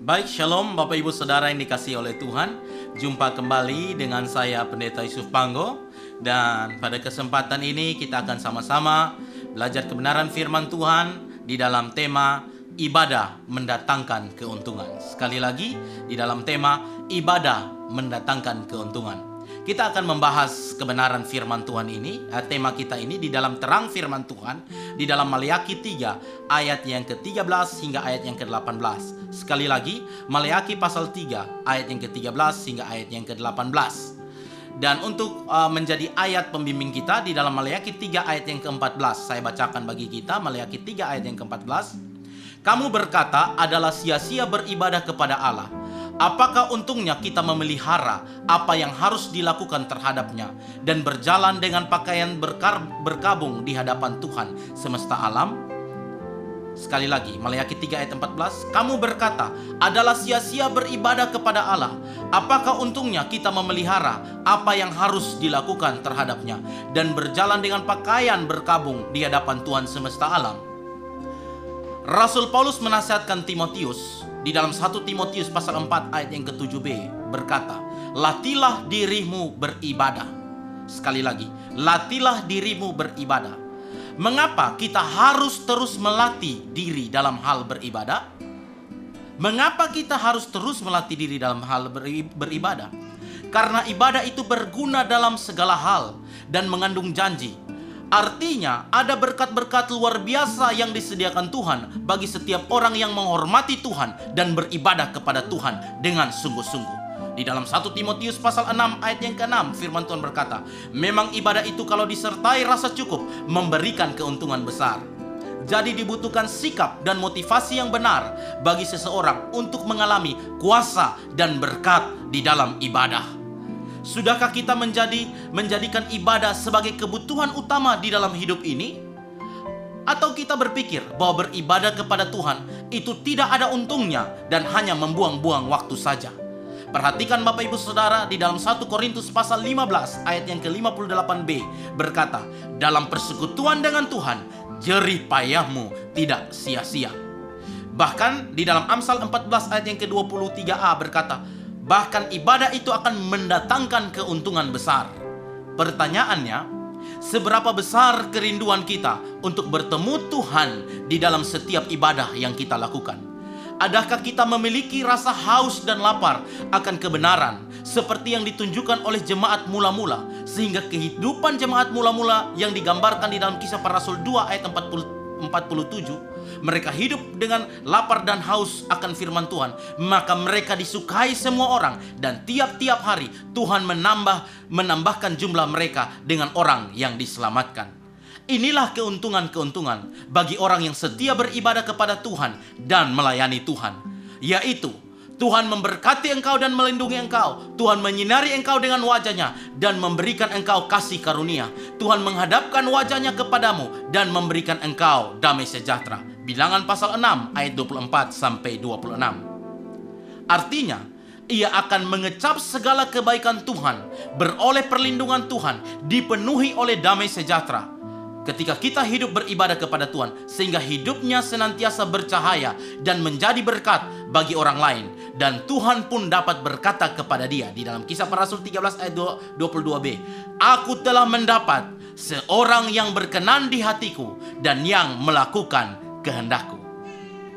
Baik, shalom Bapak Ibu Saudara yang dikasihi oleh Tuhan. Jumpa kembali dengan saya Pendeta Yusuf Panggo. Dan pada kesempatan ini kita akan sama-sama belajar kebenaran firman Tuhan di dalam tema ibadah mendatangkan keuntungan. Sekali lagi, di dalam tema ibadah mendatangkan keuntungan. Kita akan membahas kebenaran firman Tuhan ini. Tema kita ini di dalam terang firman Tuhan di dalam Maleakhi 3 ayat yang ke-13 hingga ayat yang ke-18. Sekali lagi, Maleakhi pasal 3 ayat yang ke-13 hingga ayat yang ke-18. Dan untuk menjadi ayat pembimbing kita di dalam Maleakhi 3 ayat yang ke-14, saya bacakan bagi kita Maleakhi 3 ayat yang ke-14. Kamu berkata adalah sia-sia beribadah kepada Allah. Apakah untungnya kita memelihara apa yang harus dilakukan terhadapnya dan berjalan dengan pakaian berkabung di hadapan Tuhan semesta alam? Sekali lagi, Maleakhi 3 ayat 14. Kamu berkata adalah sia-sia beribadah kepada Allah. Apakah untungnya kita memelihara apa yang harus dilakukan terhadapnya dan berjalan dengan pakaian berkabung di hadapan Tuhan semesta alam? Rasul Paulus menasihatkan Timotius di dalam 1 Timotius pasal 4 ayat yang ke-7b berkata, latilah dirimu beribadah. Sekali lagi, latilah dirimu beribadah. Mengapa kita harus terus melatih diri dalam hal beribadah? Mengapa kita harus terus melatih diri dalam hal beribadah? Karena ibadah itu berguna dalam segala hal dan mengandung janji. Artinya ada berkat-berkat luar biasa yang disediakan Tuhan bagi setiap orang yang menghormati Tuhan dan beribadah kepada Tuhan dengan sungguh-sungguh. Di dalam 1 Timotius pasal 6 ayat yang ke-6 firman Tuhan berkata, memang ibadah itu kalau disertai rasa cukup memberikan keuntungan besar. Jadi dibutuhkan sikap dan motivasi yang benar bagi seseorang untuk mengalami kuasa dan berkat di dalam ibadah. Sudahkah kita menjadikan ibadah sebagai kebutuhan utama di dalam hidup ini? Atau kita berpikir bahwa beribadah kepada Tuhan itu tidak ada untungnya dan hanya membuang-buang waktu saja? Perhatikan Bapak Ibu Saudara di dalam 1 Korintus pasal 15 ayat yang ke-58b berkata, dalam persekutuan dengan Tuhan, jerih payahmu tidak sia-sia. Bahkan di dalam Amsal 14 ayat yang ke-23a berkata, bahkan ibadah itu akan mendatangkan keuntungan besar. Pertanyaannya, seberapa besar kerinduan kita untuk bertemu Tuhan di dalam setiap ibadah yang kita lakukan? Adakah kita memiliki rasa haus dan lapar akan kebenaran seperti yang ditunjukkan oleh jemaat mula-mula, sehingga kehidupan jemaat mula-mula yang digambarkan di dalam Kisah Para Rasul 2 ayat 47, mereka hidup dengan lapar dan haus akan firman Tuhan, maka mereka disukai semua orang, dan tiap-tiap hari Tuhan menambahkan jumlah mereka dengan orang yang diselamatkan. Inilah keuntungan-keuntungan bagi orang yang setia beribadah kepada Tuhan dan melayani Tuhan, yaitu Tuhan memberkati engkau dan melindungi engkau. Tuhan menyinari engkau dengan wajahnya dan memberikan engkau kasih karunia. Tuhan menghadapkan wajahnya kepadamu dan memberikan engkau damai sejahtera. Bilangan pasal 6 ayat 24 sampai 26. Artinya, ia akan mengecap segala kebaikan Tuhan, beroleh perlindungan Tuhan, dipenuhi oleh damai sejahtera. Ketika kita hidup beribadah kepada Tuhan, sehingga hidupnya senantiasa bercahaya dan menjadi berkat bagi orang lain, dan Tuhan pun dapat berkata kepada dia di dalam Kisah Para Rasul 13 ayat 22b, aku telah mendapat seorang yang berkenan di hatiku dan yang melakukan kehendakku.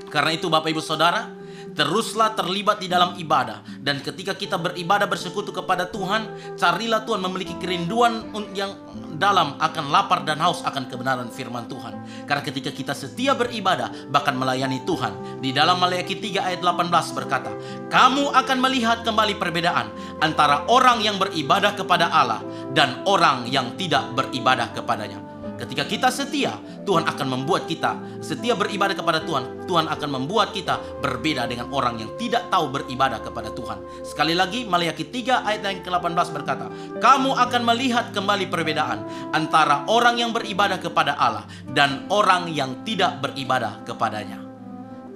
Karena itu Bapak Ibu Saudara, teruslah terlibat di dalam ibadah. Dan ketika kita beribadah bersekutu kepada Tuhan, carilah Tuhan memiliki kerinduan yang dalam akan lapar dan haus akan kebenaran firman Tuhan. Karena ketika kita setia beribadah, bahkan melayani Tuhan, di dalam Maleakhi 3 ayat 18 berkata, kamu akan melihat kembali perbedaan antara orang yang beribadah kepada Allah dan orang yang tidak beribadah kepadanya. Ketika kita setia, Tuhan akan membuat kita setia beribadah kepada Tuhan. Tuhan akan membuat kita berbeda dengan orang yang tidak tahu beribadah kepada Tuhan. Sekali lagi, Maleakhi 3 ayat yang ke-18 berkata, kamu akan melihat kembali perbedaan antara orang yang beribadah kepada Allah dan orang yang tidak beribadah kepadanya.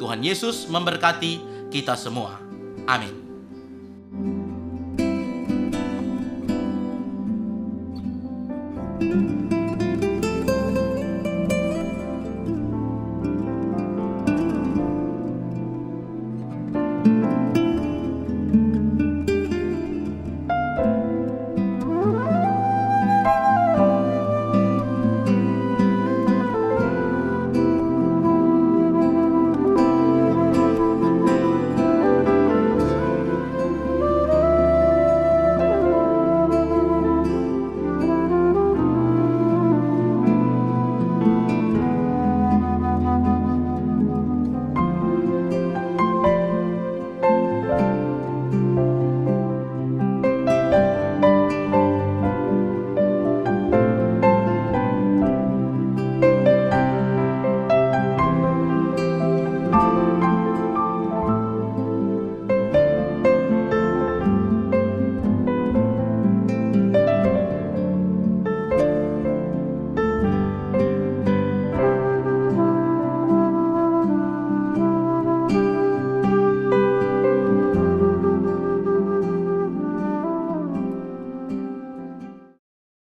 Tuhan Yesus memberkati kita semua. Amin.